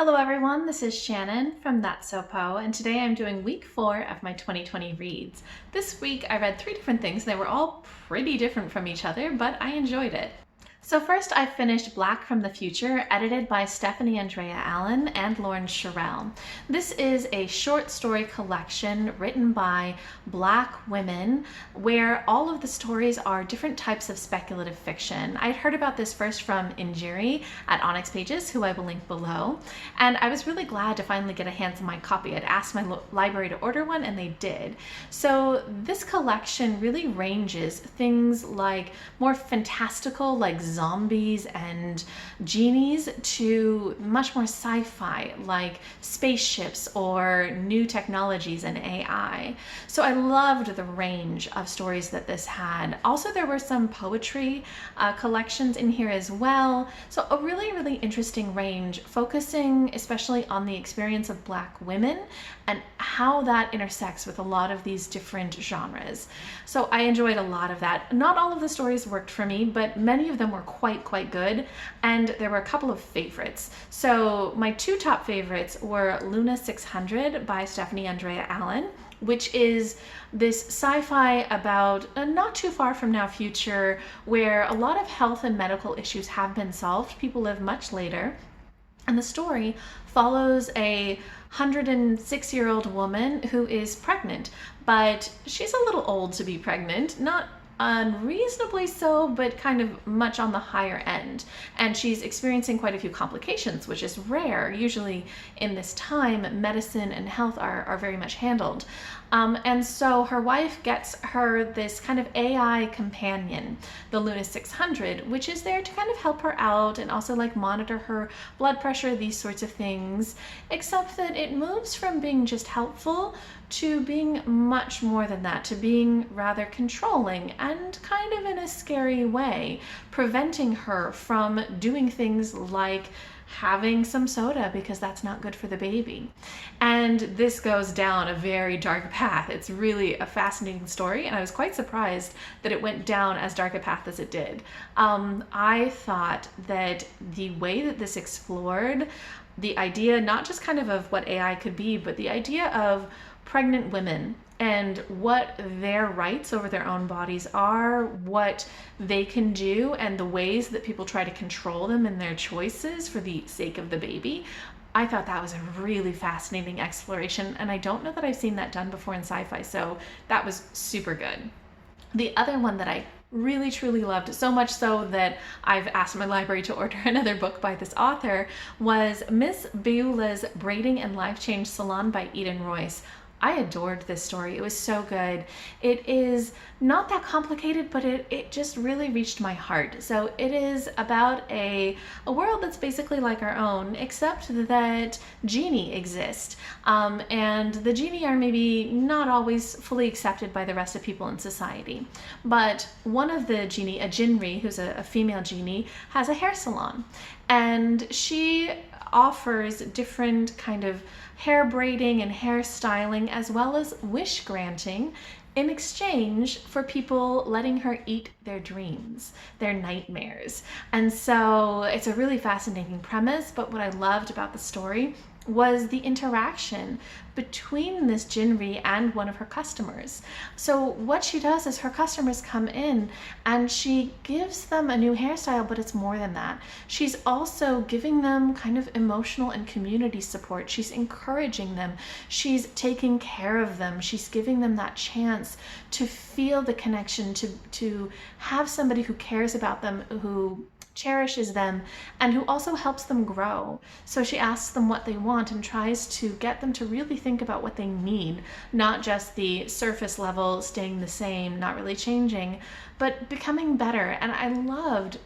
Hello everyone, this is Shannon from That's So Po, and today I'm doing week 4 of my 2020 reads. This week I read 3 different things. They were all pretty different from each other, but I enjoyed it. So first I finished Black from the Future, edited by Stephanie Andrea Allen and Lauren Cherelle. This is a short story collection written by Black women where all of the stories are different types of speculative fiction. I'd heard about this first from Njeri at ONYX Pages, who I will link below, and I was really glad to finally get a hands on my copy. I'd asked my library to order one and they did. So this collection really ranges things like more fantastical, like zombies and genies, to much more sci-fi like spaceships or new technologies and AI. So I loved the range of stories that this had. Also, there were some poetry collections in here as well. So a really interesting range, focusing especially on the experience of Black women and how that intersects with a lot of these different genres. So I enjoyed a lot of that. Not all of the stories worked for me, but many of them were quite good, and there were a couple of favorites. So my 2 top favorites were Luna 600 by Stephanie Andrea Allen, which is this sci-fi about a not too far from now future where a lot of health and medical issues have been solved. People live much later. And the story follows a 106-year-old woman who is pregnant, but she's a little old to be pregnant, not unreasonably so, but kind of much on the higher end. And she's experiencing quite a few complications, which is rare. Usually in this time, medicine and health are very much handled. And so her wife gets her this kind of AI companion, the Luna 600, which is there to kind of help her out and also like monitor her blood pressure, these sorts of things, except that it moves from being just helpful to being much more than that, to being rather controlling and kind of in a scary way, preventing her from doing things like having some soda because that's not good for the baby. And this goes down a very dark path. It's really a fascinating story, and I was quite surprised that it went down as dark a path as it did. I thought that the way that this explored the idea, not just kind of what AI could be, but the idea of pregnant women and what their rights over their own bodies are, what they can do, and the ways that people try to control them in their choices for the sake of the baby. I thought that was a really fascinating exploration, and I don't know that I've seen that done before in sci-fi, so that was super good. The other one that I really truly loved, so much so that I've asked my library to order another book by this author, was Miss Beula's Braiding and Life Change Salon by Eden Royce. I adored this story. It was so good. It is not that complicated, but it just really reached my heart. So it is about a world that's basically like our own, except that genie exist. And the genie are maybe not always fully accepted by the rest of people in society. But one of the genie, a Njeri, who's a female genie, has a hair salon. And she offers different kind of hair braiding and hair styling, as well as wish granting, in exchange for people letting her eat their dreams, their nightmares. And so it's a really fascinating premise, but what I loved about the story was the interaction between this Njeri and one of her customers. So what she does is her customers come in and she gives them a new hairstyle, but it's more than that. She's also giving them kind of emotional and community support. She's encouraging them. She's taking care of them. She's giving them that chance to feel the connection, to have somebody who cares about them, who cherishes them, and who also helps them grow. So she asks them what they want and tries to get them to really think about what they need, not just the surface level staying the same, not really changing, but becoming better. And I loved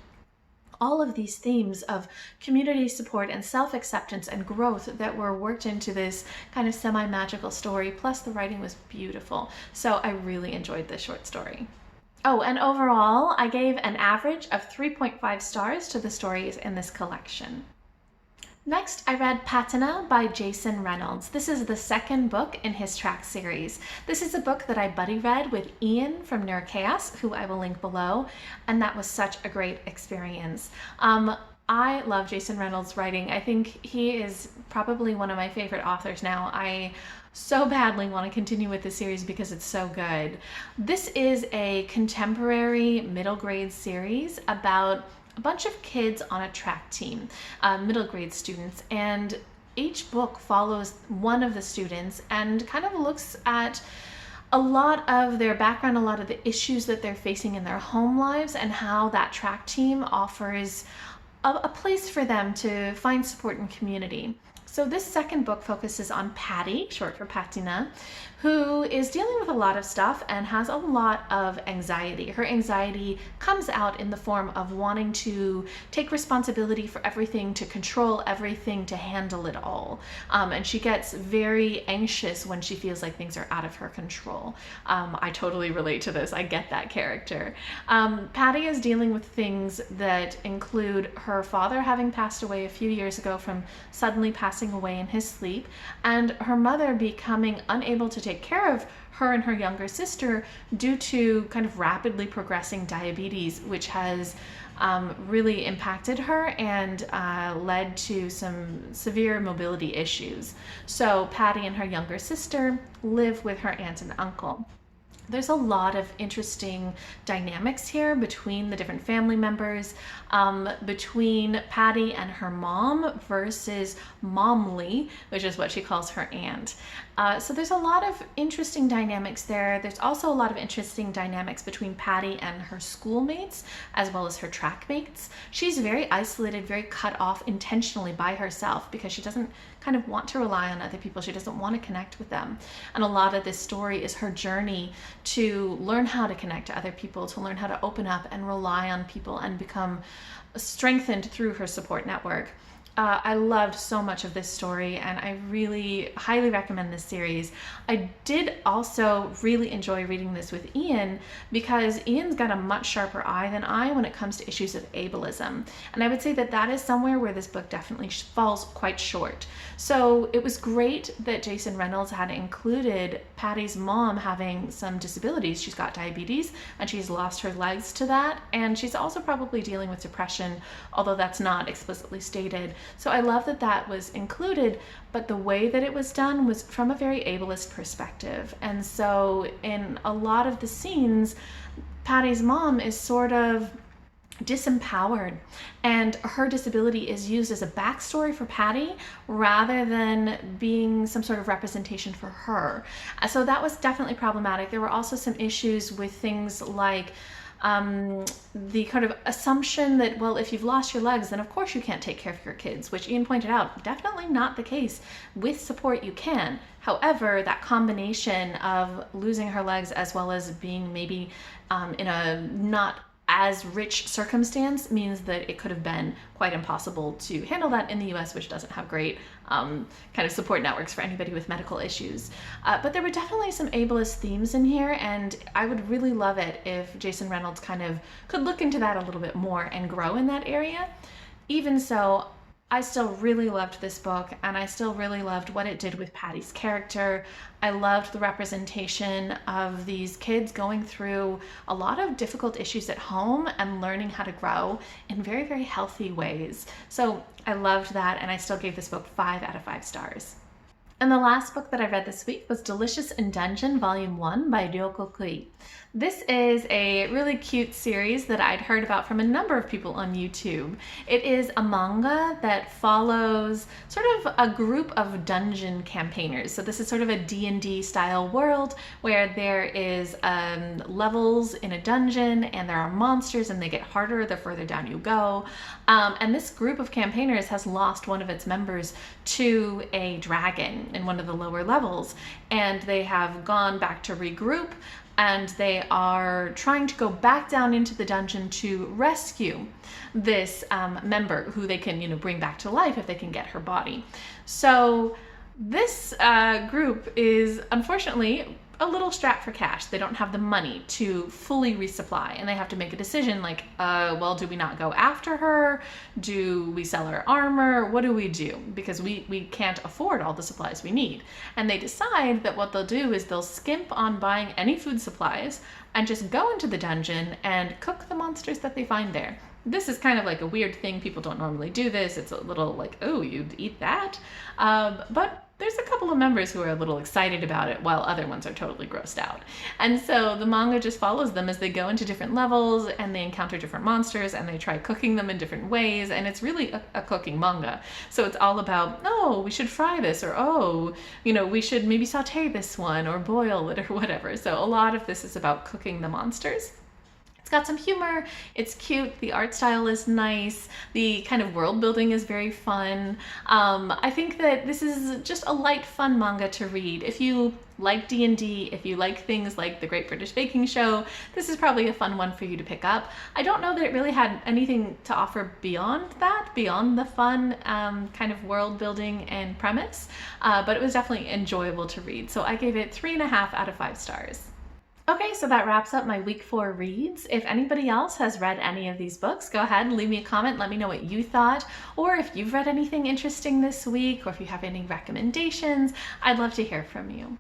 all of these themes of community support and self-acceptance and growth that were worked into this kind of semi-magical story, plus the writing was beautiful. So I really enjoyed this short story. Oh, and overall, I gave an average of 3.5 stars to the stories in this collection. Next, I read Patina by Jason Reynolds. This is the second book in his track series. This is a book that I buddy read with Ian from Nur Chaos, who I will link below, and that was such a great experience. I love Jason Reynolds' writing. I think he is probably one of my favorite authors now. I so badly want to continue with the series because it's so good. This is a contemporary middle grade series about a bunch of kids on a track team, middle grade students, and each book follows one of the students and kind of looks at a lot of their background, a lot of the issues that they're facing in their home lives, and how that track team offers a place for them to find support and community. So this second book focuses on Patty, short for Patina, who is dealing with a lot of stuff and has a lot of anxiety. Her anxiety comes out in the form of wanting to take responsibility for everything, to control everything, to handle it all. And she gets very anxious when she feels like things are out of her control. I totally relate to this. I get that character. Patty is dealing with things that include her father having passed away a few years ago from suddenly passing away in his sleep, and her mother becoming unable to take care of her and her younger sister due to kind of rapidly progressing diabetes, which has really impacted her and led to some severe mobility issues. So Patty and her younger sister live with her aunt and uncle. There's a lot of interesting dynamics here between the different family members, between Patty and her mom versus Momly, which is what she calls her aunt. So there's a lot of interesting dynamics there. There's also a lot of interesting dynamics between Patty and her schoolmates, as well as her track mates. She's very isolated, very cut off intentionally by herself because she doesn't kind of want to rely on other people. She doesn't want to connect with them. And a lot of this story is her journey to learn how to connect to other people, to learn how to open up and rely on people and become strengthened through her support network. I loved so much of this story, and I really highly recommend this series. I did also really enjoy reading this with Ian because Ian's got a much sharper eye than I when it comes to issues of ableism. And I would say that that is somewhere where this book definitely falls quite short. So it was great that Jason Reynolds had included Patty's mom having some disabilities. She's got diabetes and she's lost her legs to that. And she's also probably dealing with depression, although that's not explicitly stated. So I love that that was included, but the way that it was done was from a very ableist perspective. And so in a lot of the scenes, Patty's mom is sort of disempowered, and her disability is used as a backstory for Patty rather than being some sort of representation for her. So that was definitely problematic. There were also some issues with things like the kind of assumption that, well, if you've lost your legs, then of course you can't take care of your kids, which Ian pointed out, definitely not the case. With support, you can. However, that combination of losing her legs as well as being maybe in a not as rich circumstance means that it could have been quite impossible to handle that in the US, which doesn't have great kind of support networks for anybody with medical issues. But there were definitely some ableist themes in here, and I would really love it if Jason Reynolds kind of could look into that a little bit more and grow in that area. Even so, I still really loved this book, and I still really loved what it did with Patty's character. I loved the representation of these kids going through a lot of difficult issues at home and learning how to grow in very, very healthy ways. So I loved that, and I still gave this book 5 out of 5 stars. And the last book that I read this week was Delicious in Dungeon Volume 1 by Ryoko. This is a really cute series that I'd heard about from a number of people on YouTube. It is a manga that follows sort of a group of dungeon campaigners. So this is sort of a D&D style world where there is levels in a dungeon and there are monsters and they get harder the further down you go. And this group of campaigners has lost one of its members to a dragon in one of the lower levels, and they have gone back to regroup, and they are trying to go back down into the dungeon to rescue this member who they can, bring back to life if they can get her body. So this group is unfortunately a little strapped for cash. They don't have the money to fully resupply, and they have to make a decision like, well, do we not go after her? Do we sell our armor? What do we do? Because we can't afford all the supplies we need. And they decide that what they'll do is they'll skimp on buying any food supplies and just go into the dungeon and cook the monsters that they find there. this is kind of like a weird thing. People don't normally do this. It's a little like, oh, you'd eat that? But there's a couple of members who are a little excited about it while other ones are totally grossed out. And so the manga just follows them as they go into different levels and they encounter different monsters and they try cooking them in different ways. And it's really a cooking manga. So it's all about, oh, we should fry this, or oh, you know, we should maybe saute this one or boil it or whatever. So a lot of this is about cooking the monsters. It's got some humor, it's cute, the art style is nice, the kind of world building is very fun. I think that this is just a light, fun manga to read. If you like D&D, if you like things like The Great British Baking Show, this is probably a fun one for you to pick up. I don't know that it really had anything to offer beyond that, beyond the fun kind of world building and premise, but it was definitely enjoyable to read. So I gave it 3.5 out of 5 stars. Okay, so that wraps up my week 4 reads. If anybody else has read any of these books, go ahead and leave me a comment. Let me know what you thought, or if you've read anything interesting this week, or if you have any recommendations, I'd love to hear from you.